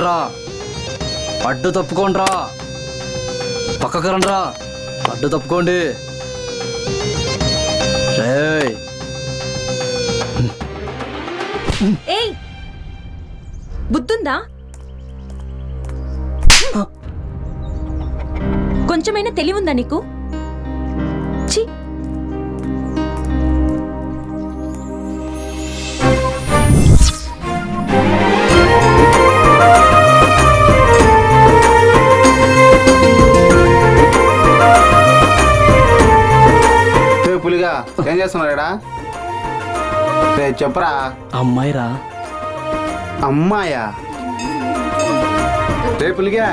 రండ్రా, అడ్డు తప్పుకోండ్రా, పక్కకు రండ్రా, అడ్డు తప్పుకోండి. ఏయ్, బుద్ధుందా? కొంచెమైనా తెలివుందా నీకు? ఛీ! పులిగా ఏం చేస్తున్నాడా? చెప్పరా. అమ్మాయిరా. అమ్మాయా? రే పులిగా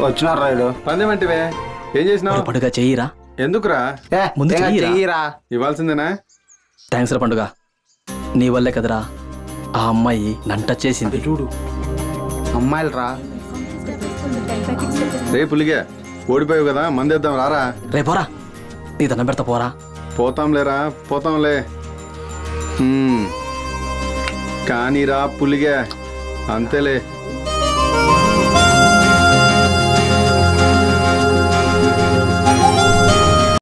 వచ్చినారు రాయుడు. పందేమంటివే ఏం చేసినావు? పండుగ చెయ్యిరా. ఎందుకురా? ముందు చెయ్యిరా. ఇవ్వాల్సిందేనా? థ్యాంక్స్ రా పండుగ, నీ వల్లే కదరా ఆ అమ్మాయి నంట చేసింది. చూడు అమ్మాయిలు రా. రే పులిగా ఓడిపోయావు కదా, మందేద్దాం రారా. రే పోరా, నీ దండం పెడతా పోరా. పోతాంలేరా, పోతాంలే. కానీ రా పులిగా, అంతేలే.